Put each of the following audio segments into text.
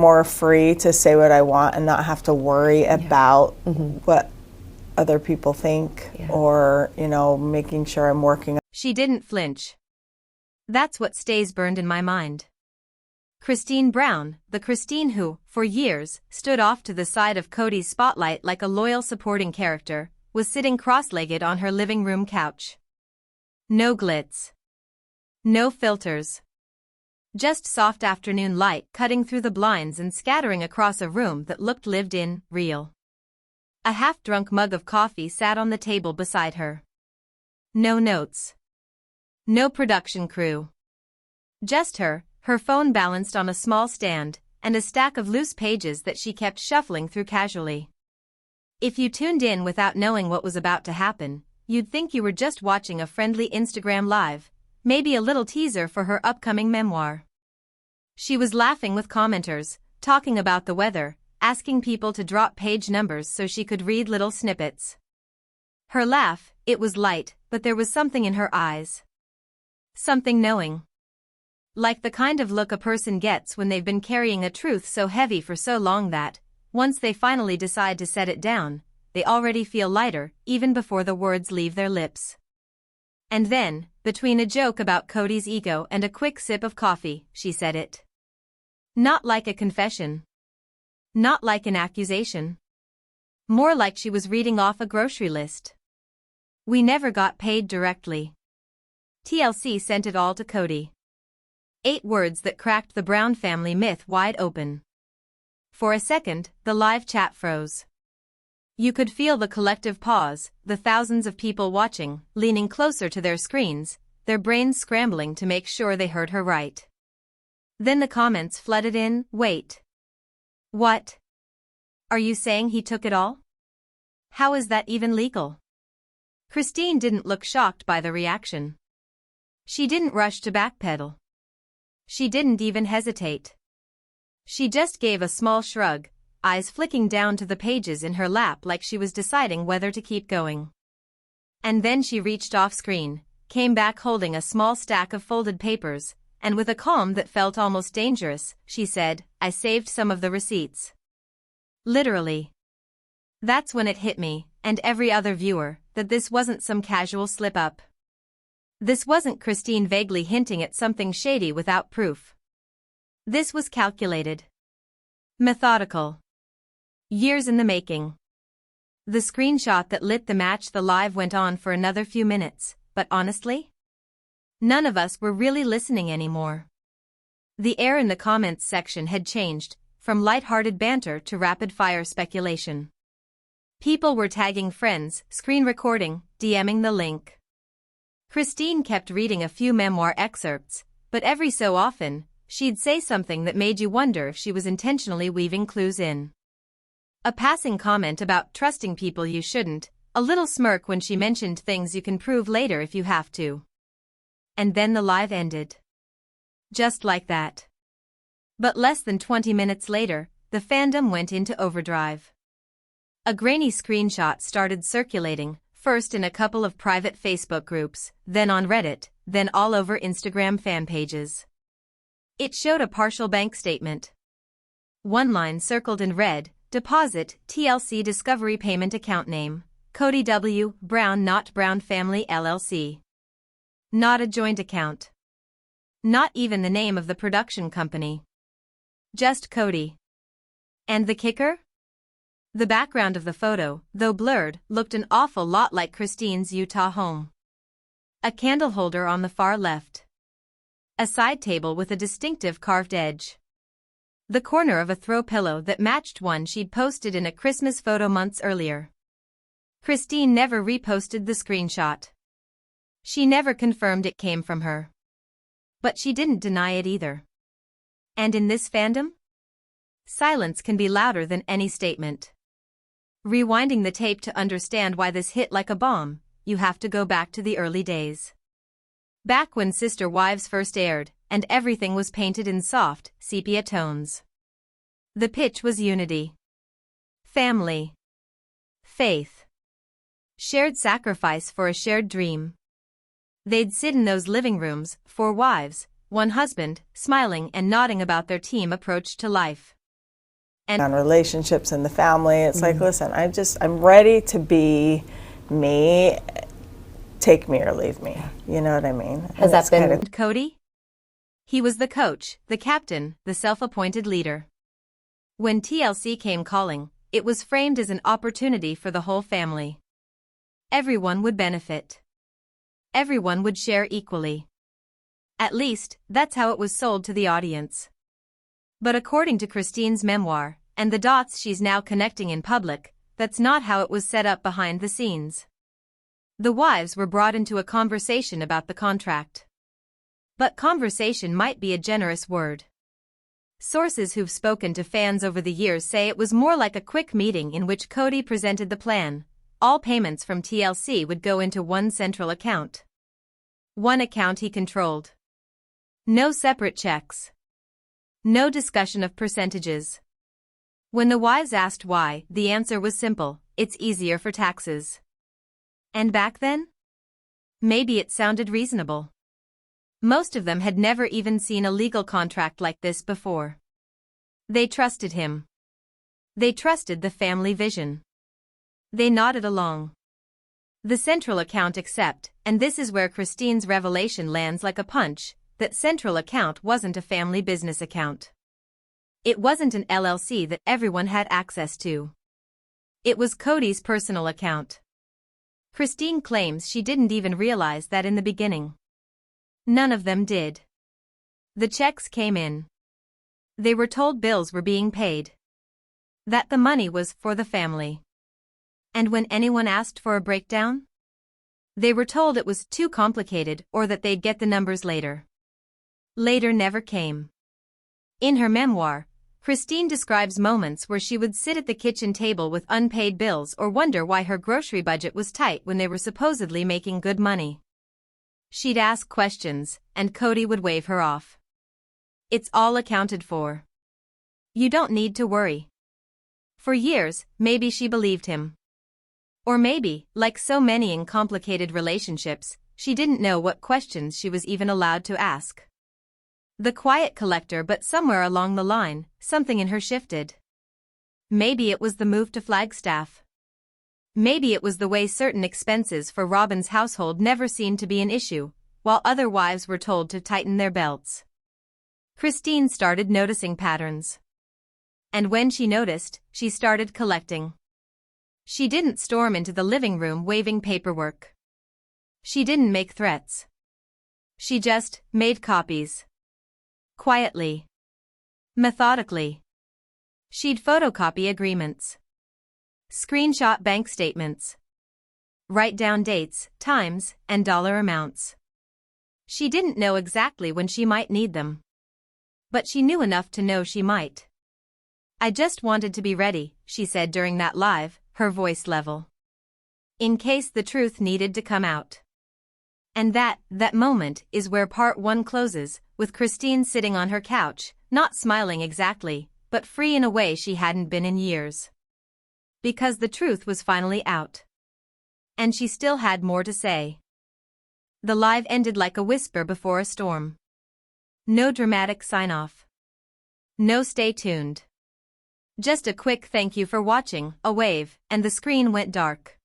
more free to say what I want and not have to worry about what other people think or, making sure I'm working. She didn't flinch. That's what stays burned in my mind. Christine Brown, the Christine who, for years, stood off to the side of Kody's spotlight like a loyal supporting character, was sitting cross-legged on her living room couch. No glitz. No filters. Just soft afternoon light cutting through the blinds and scattering across a room that looked lived in, real. A half-drunk mug of coffee sat on the table beside her. No notes. No production crew. Just her phone balanced on a small stand, and a stack of loose pages that she kept shuffling through casually. If you tuned in without knowing what was about to happen, you'd think you were just watching a friendly Instagram live, maybe a little teaser for her upcoming memoir. She was laughing with commenters, talking about the weather, asking people to drop page numbers so she could read little snippets. Her laugh, it was light, but there was something in her eyes. Something knowing. Like the kind of look a person gets when they've been carrying a truth so heavy for so long that, once they finally decide to set it down, they already feel lighter, even before the words leave their lips. And then, between a joke about Kody's ego and a quick sip of coffee, she said it. Not like a confession. Not like an accusation. More like she was reading off a grocery list. We never got paid directly. TLC sent it all to Kody. 8 words that cracked the Brown family myth wide open. For a second, the live chat froze. You could feel the collective pause, the thousands of people watching, leaning closer to their screens, their brains scrambling to make sure they heard her right. Then the comments flooded in. Wait. What? Are you saying he took it all? How is that even legal? Christine didn't look shocked by the reaction. She didn't rush to backpedal. She didn't even hesitate. She just gave a small shrug, eyes flicking down to the pages in her lap like she was deciding whether to keep going. And then she reached off screen, came back holding a small stack of folded papers, and with a calm that felt almost dangerous, she said, I saved some of the receipts. Literally. That's when it hit me, and every other viewer, that this wasn't some casual slip-up. This wasn't Christine vaguely hinting at something shady without proof. This was calculated. Methodical. Years in the making. The screenshot that lit the match the live went on for another few minutes, but honestly? None of us were really listening anymore. The air in the comments section had changed, from light-hearted banter to rapid-fire speculation. People were tagging friends, screen recording, DMing the link. Christine kept reading a few memoir excerpts, but every so often, she'd say something that made you wonder if she was intentionally weaving clues in. A passing comment about trusting people you shouldn't, a little smirk when she mentioned things you can prove later if you have to. And then the live ended. Just like that. But less than 20 minutes later, the fandom went into overdrive. A grainy screenshot started circulating, first in a couple of private Facebook groups, then on Reddit, then all over Instagram fan pages. It showed a partial bank statement. One line circled in red, deposit, TLC Discovery Payment Account Name, Kody W. Brown not Brown Family LLC. Not a joint account. Not even the name of the production company. Just Kody. And the kicker? The background of the photo, though blurred, looked an awful lot like Christine's Utah home. A candle holder on the far left. A side table with a distinctive carved edge. The corner of a throw pillow that matched one she'd posted in a Christmas photo months earlier. Christine never reposted the screenshot. She never confirmed it came from her. But she didn't deny it either. And in this fandom? Silence can be louder than any statement. Rewinding the tape to understand why this hit like a bomb, you have to go back to the early days. Back when Sister Wives first aired, and everything was painted in soft, sepia tones. The pitch was unity. Family. Faith. Shared sacrifice for a shared dream. They'd sit in those living rooms, 4 wives, 1 husband, smiling and nodding about their team approach to life. and on relationships in the family. It's like, listen, I'm ready to be me. Take me or leave me. You know what I mean? Has that been Kody? He was the coach, the captain, the self-appointed leader. When TLC came calling, it was framed as an opportunity for the whole family. Everyone would benefit. Everyone would share equally. At least, that's how it was sold to the audience. But according to Christine's memoir, and the dots she's now connecting in public, that's not how it was set up behind the scenes. The wives were brought into a conversation about the contract. But conversation might be a generous word. Sources who've spoken to fans over the years say it was more like a quick meeting in which Kody presented the plan. All payments from TLC would go into one central account. One account he controlled. No separate checks. No discussion of percentages. When the wives asked why, the answer was simple: it's easier for taxes. And back then? Maybe it sounded reasonable. Most of them had never even seen a legal contract like this before. They trusted him. They trusted the family vision. They nodded along. The central account except, and this is where Christine's revelation lands like a punch, that central account wasn't a family business account. It wasn't an LLC that everyone had access to. It was Kody's personal account. Christine claims she didn't even realize that in the beginning. None of them did. The checks came in. They were told bills were being paid. That the money was for the family. And when anyone asked for a breakdown, they were told it was too complicated or that they'd get the numbers later. Later never came. In her memoir, Christine describes moments where she would sit at the kitchen table with unpaid bills or wonder why her grocery budget was tight when they were supposedly making good money. She'd ask questions, and Kody would wave her off. It's all accounted for. You don't need to worry. For years, maybe she believed him. Or maybe, like so many in complicated relationships, she didn't know what questions she was even allowed to ask. The quiet collector, but somewhere along the line, something in her shifted. Maybe it was the move to Flagstaff. Maybe it was the way certain expenses for Robyn's household never seemed to be an issue, while other wives were told to tighten their belts. Christine started noticing patterns. And when she noticed, she started collecting. She didn't storm into the living room waving paperwork. She didn't make threats. She just made copies. Quietly. Methodically. She'd photocopy agreements. Screenshot bank statements. Write down dates, times, and dollar amounts. She didn't know exactly when she might need them. But she knew enough to know she might. I just wanted to be ready, she said during that live, her voice level. In case the truth needed to come out. And that moment is where part 1 closes, with Christine sitting on her couch, not smiling exactly, but free in a way she hadn't been in years. Because the truth was finally out. And she still had more to say. The live ended like a whisper before a storm. No dramatic sign-off. No stay tuned. Just a quick thank you for watching, a wave, and the screen went dark.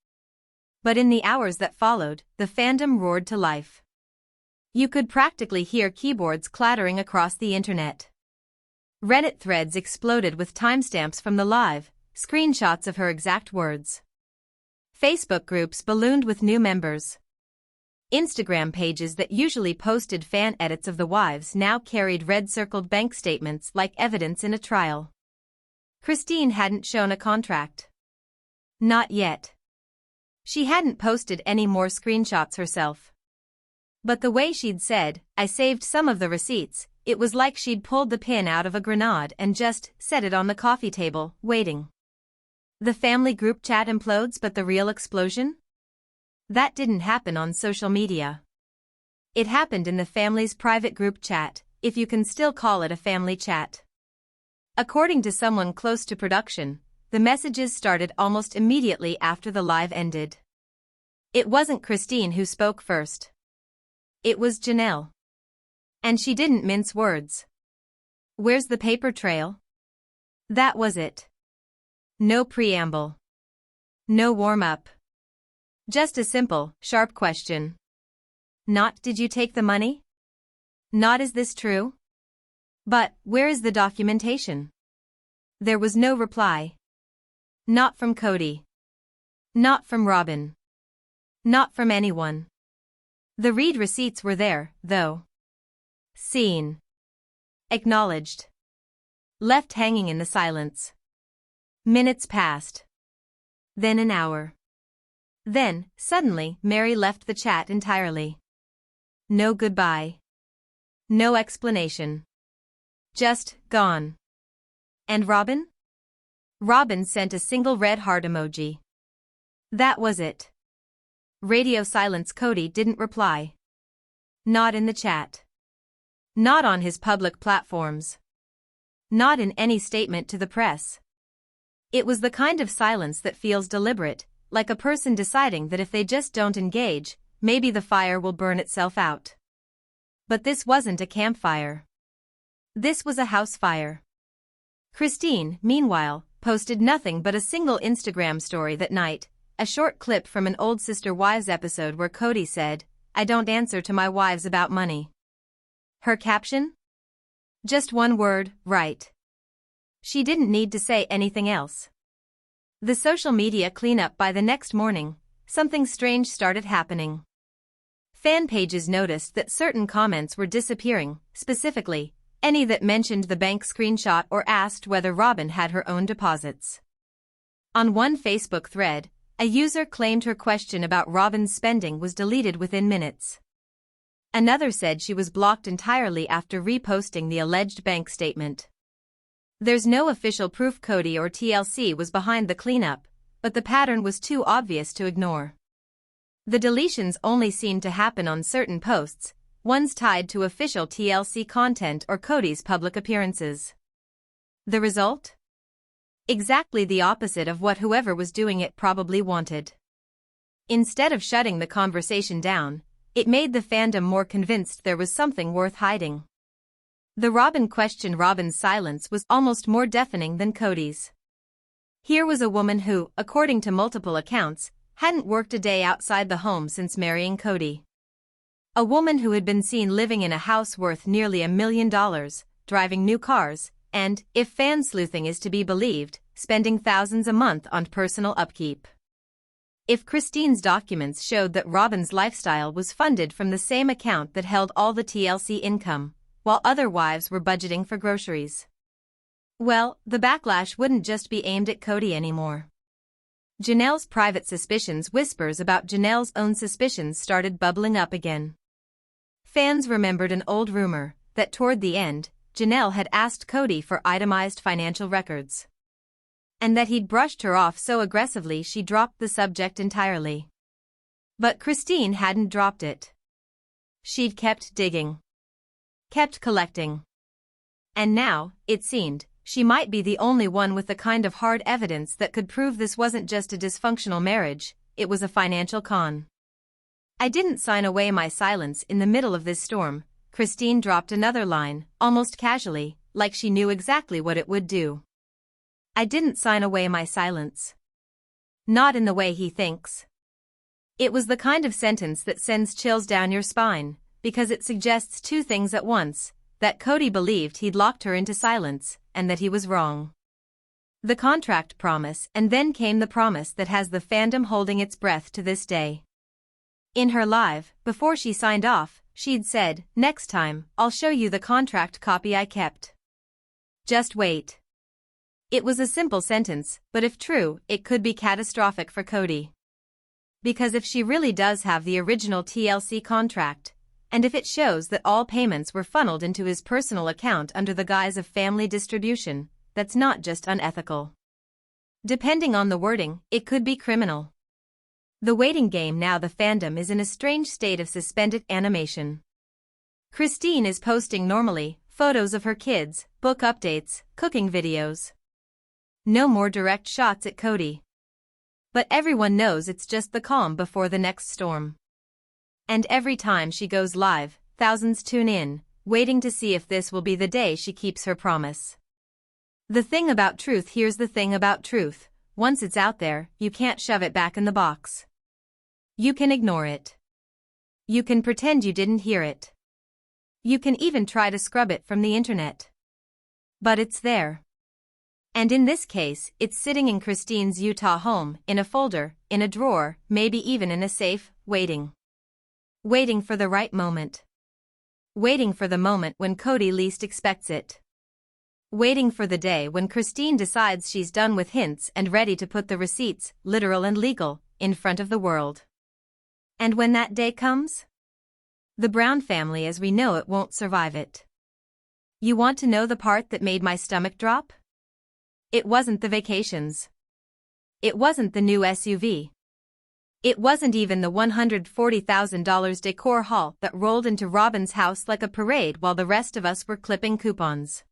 But in the hours that followed, the fandom roared to life. You could practically hear keyboards clattering across the internet. Reddit threads exploded with timestamps from the live, screenshots of her exact words. Facebook groups ballooned with new members. Instagram pages that usually posted fan edits of the wives now carried red-circled bank statements like evidence in a trial. Christine hadn't shown a contract. Not yet. She hadn't posted any more screenshots herself. But the way she'd said, I saved some of the receipts, it was like she'd pulled the pin out of a grenade and just set it on the coffee table, waiting. The family group chat implodes, but the real explosion? That didn't happen on social media. It happened in the family's private group chat, if you can still call it a family chat. According to someone close to production, the messages started almost immediately after the live ended. It wasn't Christine who spoke first. It was Janelle. And she didn't mince words. Where's the paper trail? That was it. No preamble. No warm-up. Just a simple, sharp question. Not, did you take the money? Not, is this true? But, where is the documentation? There was no reply. Not from Kody. Not from Robyn. Not from anyone. The read receipts were there, though. Seen. Acknowledged. Left hanging in the silence. Minutes passed. Then an hour. Then, suddenly, Meri left the chat entirely. No goodbye. No explanation. Just, gone. And Robyn? Robyn sent a single red heart emoji. That was it. Radio silence. Kody didn't reply. Not in the chat. Not on his public platforms. Not in any statement to the press. It was the kind of silence that feels deliberate, like a person deciding that if they just don't engage, maybe the fire will burn itself out. But this wasn't a campfire. This was a house fire. Christine, meanwhile, posted nothing but a single Instagram story that night, a short clip from an old Sister Wives episode where Kody said, "I don't answer to my wives about money." Her caption? Just one word, right. She didn't need to say anything else. The social media cleanup. By the next morning, something strange started happening. Fan pages noticed that certain comments were disappearing, specifically, any that mentioned the bank screenshot or asked whether Robyn had her own deposits. On one Facebook thread, a user claimed her question about Robyn's spending was deleted within minutes. Another said she was blocked entirely after reposting the alleged bank statement. There's no official proof Kody or TLC was behind the cleanup, but the pattern was too obvious to ignore. The deletions only seemed to happen on certain posts, ones tied to official TLC content or Kody's public appearances. The result? Exactly the opposite of what whoever was doing it probably wanted. Instead of shutting the conversation down, it made the fandom more convinced there was something worth hiding. The Robyn question. Robyn's silence was almost more deafening than Kody's. Here was a woman who, according to multiple accounts, hadn't worked a day outside the home since marrying Kody. A woman who had been seen living in a house worth nearly $1 million, driving new cars, and, if fan sleuthing is to be believed, spending thousands a month on personal upkeep. If Christine's documents showed that Robyn's lifestyle was funded from the same account that held all the TLC income, while other wives were budgeting for groceries, well, the backlash wouldn't just be aimed at Kody anymore. Janelle's private suspicions. Whispers about Janelle's own suspicions started bubbling up again. Fans remembered an old rumor that toward the end, Janelle had asked Kody for itemized financial records. And that he'd brushed her off so aggressively she dropped the subject entirely. But Christine hadn't dropped it. She'd kept digging. Kept collecting. And now, it seemed, she might be the only one with the kind of hard evidence that could prove this wasn't just a dysfunctional marriage, it was a financial con. I didn't sign away my silence in the middle of this storm. Christine dropped another line, almost casually, like she knew exactly what it would do. I didn't sign away my silence. Not in the way he thinks. It was the kind of sentence that sends chills down your spine, because it suggests two things at once, that Kody believed he'd locked her into silence, and that he was wrong. The contract promise, and then came the promise that has the fandom holding its breath to this day. In her live, before she signed off, she'd said, "Next time, I'll show you the contract copy I kept. Just wait." It was a simple sentence, but if true, it could be catastrophic for Kody. Because if she really does have the original TLC contract, and if it shows that all payments were funneled into his personal account under the guise of family distribution, that's not just unethical. Depending on the wording, it could be criminal. The waiting game. Now the fandom is in a strange state of suspended animation. Christine is posting normally, photos of her kids, book updates, cooking videos. No more direct shots at Kody. But everyone knows it's just the calm before the next storm. And every time she goes live, thousands tune in, waiting to see if this will be the day she keeps her promise. The thing about truth, here's the thing about truth. Once it's out there, you can't shove it back in the box. You can ignore it. You can pretend you didn't hear it. You can even try to scrub it from the internet. But it's there. And in this case, it's sitting in Christine's Utah home, in a folder, in a drawer, maybe even in a safe, waiting. Waiting for the right moment. Waiting for the moment when Kody least expects it. Waiting for the day when Christine decides she's done with hints and ready to put the receipts, literal and legal, in front of the world. And when that day comes, the Brown family as we know it won't survive it. You want to know the part that made my stomach drop? It wasn't the vacations. It wasn't the new SUV. It wasn't even the $140,000 decor haul that rolled into Robyn's house like a parade while the rest of us were clipping coupons.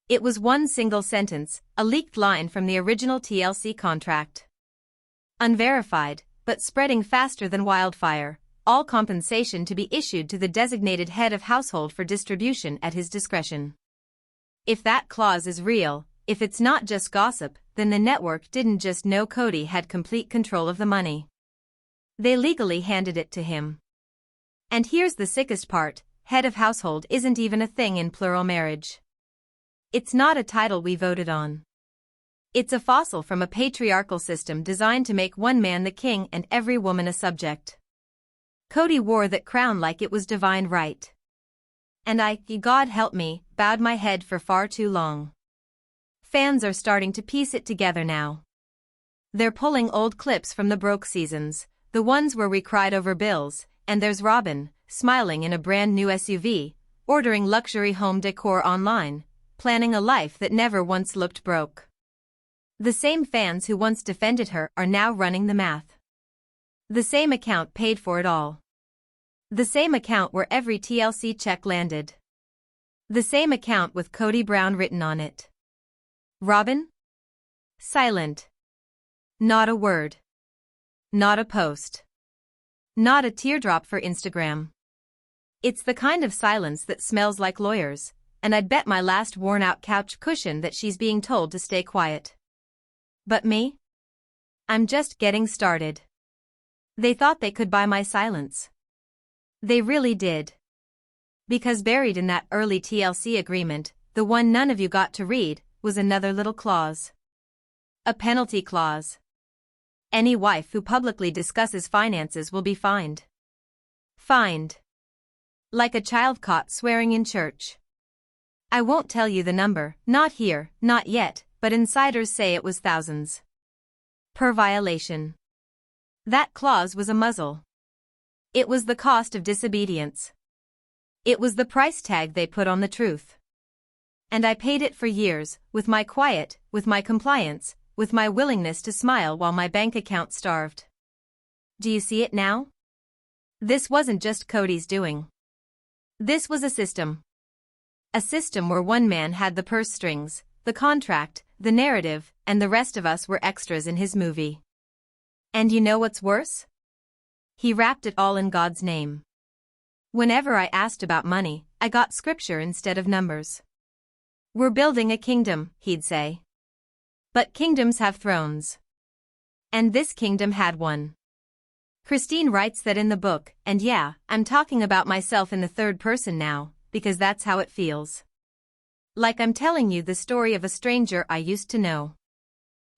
It was one single sentence, a leaked line from the original TLC contract. Unverified, but spreading faster than wildfire, all compensation to be issued to the designated head of household for distribution at his discretion. If that clause is real, if it's not just gossip, then the network didn't just know Kody had complete control of the money. They legally handed it to him. And here's the sickest part, head of household isn't even a thing in plural marriage. It's not a title we voted on. It's a fossil from a patriarchal system designed to make one man the king and every woman a subject. Kody wore that crown like it was divine right. And I, God help me, bowed my head for far too long. Fans are starting to piece it together now. They're pulling old clips from the broke seasons, the ones where we cried over bills, and there's Robyn, smiling in a brand new SUV, ordering luxury home decor online, planning a life that never once looked broke. The same fans who once defended her are now running the math. The same account paid for it all. The same account where every TLC check landed. The same account with Kody Brown written on it. Robyn? Silent. Not a word. Not a post. Not a teardrop for Instagram. It's the kind of silence that smells like lawyers, and I'd bet my last worn-out couch cushion that she's being told to stay quiet. But me? I'm just getting started. They thought they could buy my silence. They really did. Because buried in that early TLC agreement, the one none of you got to read, was another little clause. A penalty clause. Any wife who publicly discusses finances will be fined. Fined. Like a child caught swearing in church. I won't tell you the number, not here, not yet, but insiders say it was thousands. Per violation. That clause was a muzzle. It was the cost of disobedience. It was the price tag they put on the truth. And I paid it for years, with my quiet, with my compliance, with my willingness to smile while my bank account starved. Do you see it now? This wasn't just Kody's doing. This was a system. A system where one man had the purse strings, the contract, the narrative, and the rest of us were extras in his movie. And you know what's worse? He wrapped it all in God's name. Whenever I asked about money, I got scripture instead of numbers. We're building a kingdom, he'd say. But kingdoms have thrones. And this kingdom had one. Christine writes that in the book, and yeah, I'm talking about myself in the third person now, because that's how it feels. Like I'm telling you the story of a stranger I used to know.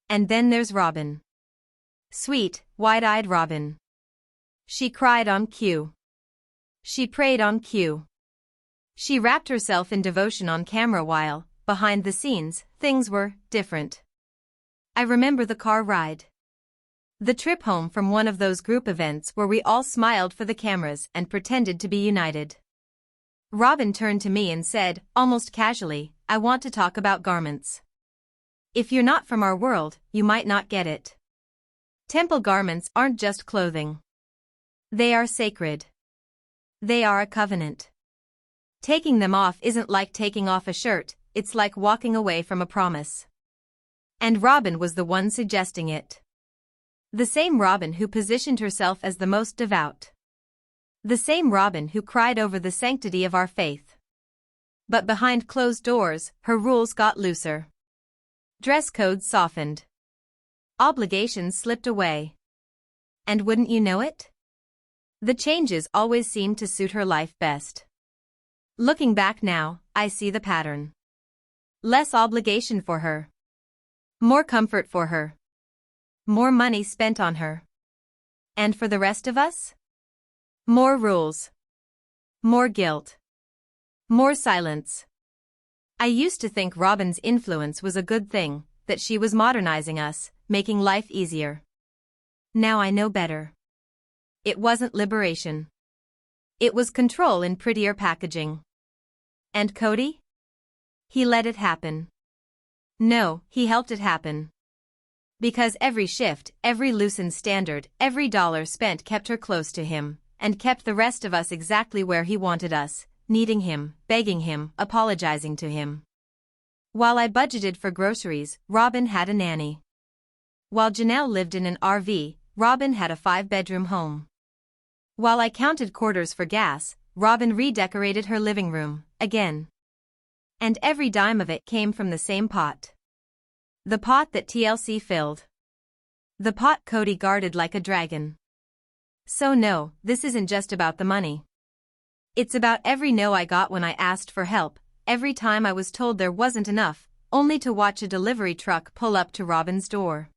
And then there's Robyn. Sweet, wide-eyed Robyn. She cried on cue. She prayed on cue. She wrapped herself in devotion on camera while, behind the scenes, things were different. I remember the car ride. The trip home from one of those group events where we all smiled for the cameras and pretended to be united. Robyn turned to me and said, almost casually, I want to talk about garments. If you're not from our world, you might not get it. Temple garments aren't just clothing. They are sacred. They are a covenant. Taking them off isn't like taking off a shirt, it's like walking away from a promise. And Robyn was the one suggesting it. The same Robyn who positioned herself as the most devout. The same Robyn who cried over the sanctity of our faith. But behind closed doors, her rules got looser. Dress codes softened. Obligations slipped away. And wouldn't you know it? The changes always seemed to suit her life best. Looking back now, I see the pattern. Less obligation for her. More comfort for her. More money spent on her. And for the rest of us? More rules. More guilt. More silence. I used to think Robyn's influence was a good thing, that she was modernizing us, making life easier. Now I know better. It wasn't liberation. It was control in prettier packaging. And Kody? He let it happen. No, he helped it happen. Because every shift, every loosened standard, every dollar spent kept her close to him, and kept the rest of us exactly where he wanted us, needing him, begging him, apologizing to him. While I budgeted for groceries, Robyn had a nanny. While Janelle lived in an RV, Robyn had a 5-bedroom home. While I counted quarters for gas, Robyn redecorated her living room, again. And every dime of it came from the same pot. The pot that TLC filled. The pot Kody guarded like a dragon. So no, this isn't just about the money. It's about every no I got when I asked for help, every time I was told there wasn't enough, only to watch a delivery truck pull up to Robyn's door.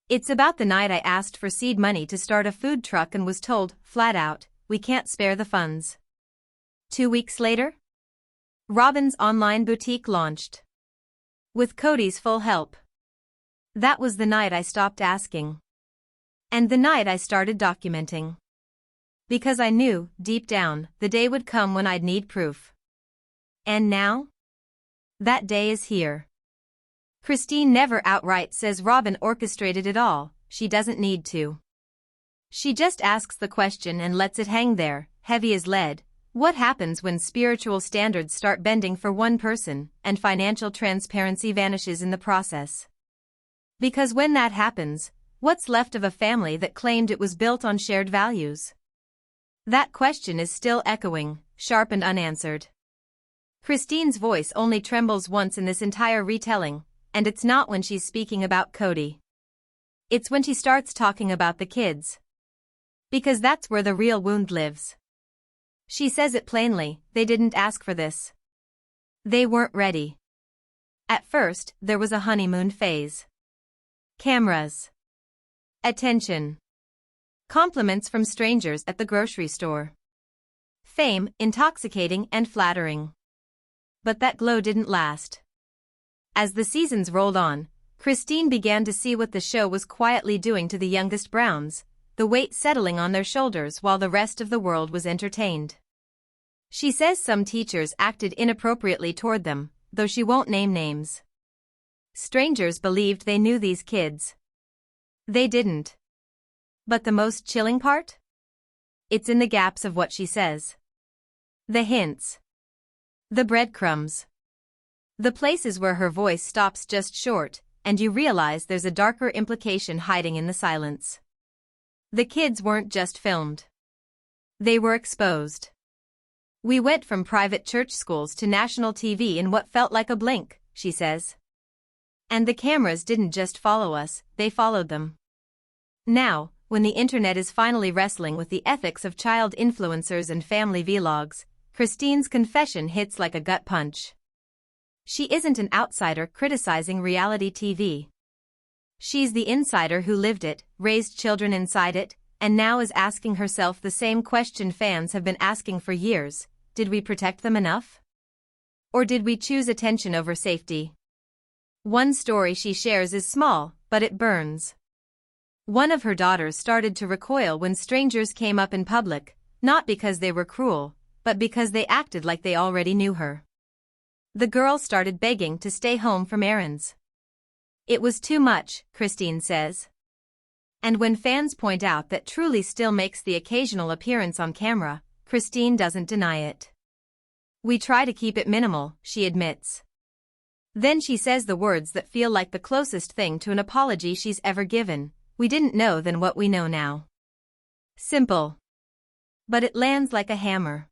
It's about the night I asked for seed money to start a food truck and was told, flat out, we can't spare the funds. 2 weeks later? Robyn's online boutique launched. With Kody's full help. That was the night I stopped asking. And the night I started documenting. Because I knew, deep down, the day would come when I'd need proof. And now? That day is here. Christine never outright says Robyn orchestrated it all, she doesn't need to. She just asks the question and lets it hang there, heavy as lead. What happens when spiritual standards start bending for one person, and financial transparency vanishes in the process? Because when that happens, what's left of a family that claimed it was built on shared values? That question is still echoing, sharp and unanswered. Christine's voice only trembles once in this entire retelling, and it's not when she's speaking about Kody. It's when she starts talking about the kids. Because that's where the real wound lives. She says it plainly, they didn't ask for this. They weren't ready. At first, there was a honeymoon phase. Cameras. Attention. Compliments from strangers at the grocery store. Fame, intoxicating and flattering. But that glow didn't last. As the seasons rolled on, Christine began to see what the show was quietly doing to the youngest Browns, the weight settling on their shoulders while the rest of the world was entertained. She says some teachers acted inappropriately toward them, though she won't name names. Strangers believed they knew these kids. They didn't. But the most chilling part? It's in the gaps of what she says. The hints. The breadcrumbs. The places where her voice stops just short, and you realize there's a darker implication hiding in the silence. The kids weren't just filmed. They were exposed. We went from private church schools to national TV in what felt like a blink, she says. And the cameras didn't just follow us, they followed them. Now, when the internet is finally wrestling with the ethics of child influencers and family vlogs, Christine's confession hits like a gut punch. She isn't an outsider criticizing reality TV. She's the insider who lived it, raised children inside it, and now is asking herself the same question fans have been asking for years: did we protect them enough? Or did we choose attention over safety? One story she shares is small, but it burns. One of her daughters started to recoil when strangers came up in public, not because they were cruel, but because they acted like they already knew her. The girl started begging to stay home from errands. It was too much, Christine says. And when fans point out that Truly still makes the occasional appearance on camera, Christine doesn't deny it. We try to keep it minimal, she admits. Then she says the words that feel like the closest thing to an apology she's ever given: we didn't know then what we know now. Simple. But it lands like a hammer.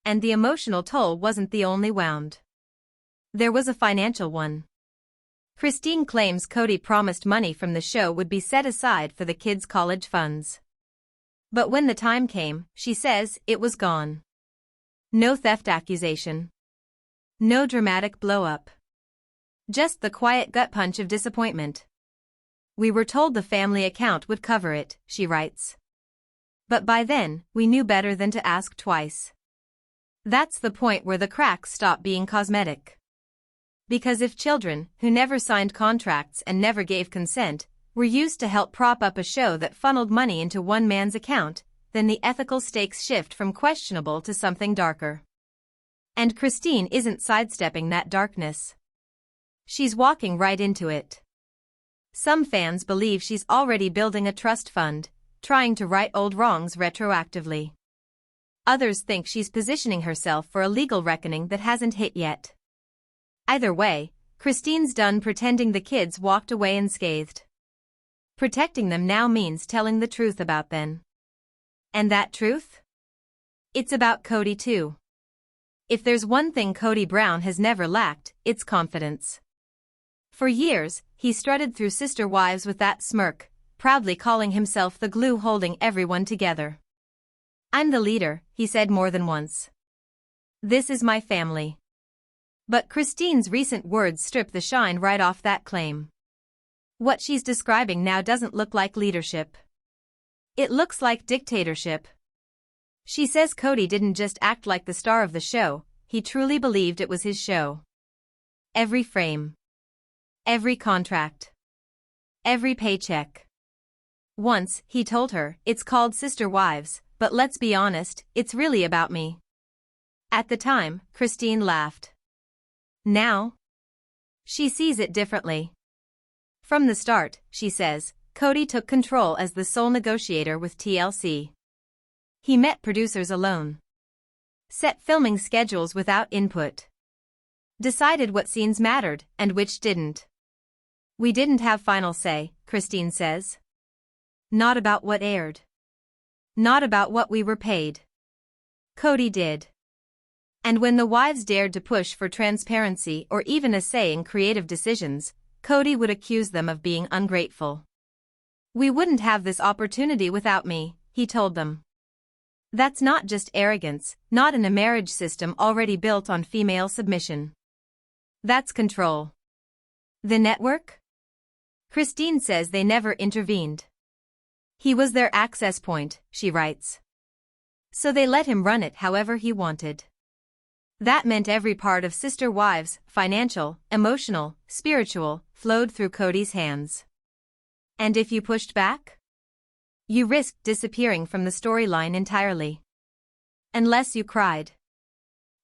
And the emotional toll wasn't the only wound. There was a financial one. Christine claims Kody promised money from the show would be set aside for the kids' college funds. But when the time came, she says, it was gone. No theft accusation. No dramatic blow-up. Just the quiet gut punch of disappointment. We were told the family account would cover it, she writes. But by then, we knew better than to ask twice. That's the point where the cracks stop being cosmetic. Because if children, who never signed contracts and never gave consent, were used to help prop up a show that funneled money into one man's account, then the ethical stakes shift from questionable to something darker. And Christine isn't sidestepping that darkness. She's walking right into it. Some fans believe she's already building a trust fund, trying to right old wrongs retroactively. Others think she's positioning herself for a legal reckoning that hasn't hit yet. Either way, Christine's done pretending the kids walked away unscathed. Protecting them now means telling the truth about them. And that truth? It's about Kody too. If there's one thing Kody Brown has never lacked, it's confidence. For years, he strutted through sister wives with that smirk, proudly calling himself the glue holding everyone together. I'm the leader, he said more than once. This is my family. But Christine's recent words strip the shine right off that claim. What she's describing now doesn't look like leadership. It looks like dictatorship. She says Kody didn't just act like the star of the show, he truly believed it was his show. Every frame. Every contract. Every paycheck. Once, he told her, it's called Sister Wives, but let's be honest, it's really about me. At the time, Christine laughed. Now? She sees it differently. From the start, she says, Kody took control as the sole negotiator with TLC. He met producers alone. Set filming schedules without input. Decided what scenes mattered and which didn't. We didn't have final say, Christine says. Not about what aired. Not about what we were paid. Kody did. And when the wives dared to push for transparency or even a say in creative decisions, Kody would accuse them of being ungrateful. We wouldn't have this opportunity without me, he told them. That's not just arrogance, not in a marriage system already built on female submission. That's control. The network? Christine says they never intervened. He was their access point, she writes. So they let him run it however he wanted. That meant every part of Sister Wives, financial, emotional, spiritual, flowed through Kody's hands. And if you pushed back? You risked disappearing from the storyline entirely. Unless you cried.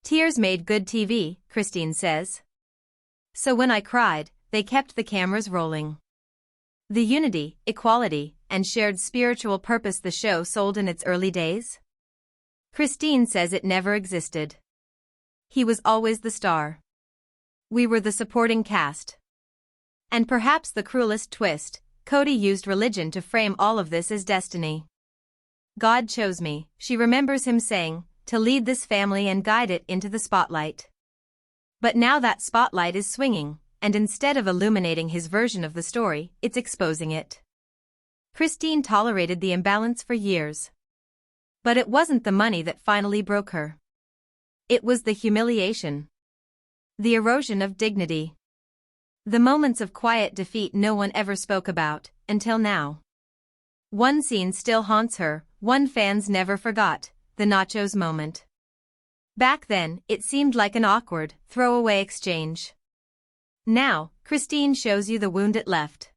Tears made good TV, Christine says. So when I cried, they kept the cameras rolling. The unity, equality, and shared spiritual purpose the show sold in its early days? Christine says it never existed. He was always the star. We were the supporting cast. And perhaps the cruelest twist, Kody used religion to frame all of this as destiny. God chose me, she remembers him saying, to lead this family and guide it into the spotlight. But now that spotlight is swinging, and instead of illuminating his version of the story, it's exposing it. Christine tolerated the imbalance for years. But it wasn't the money that finally broke her. It was the humiliation. The erosion of dignity. The moments of quiet defeat no one ever spoke about, until now. One scene still haunts her, one fans never forgot, the nachos moment. Back then, it seemed like an awkward, throwaway exchange. Now, Christine shows you the wound it left.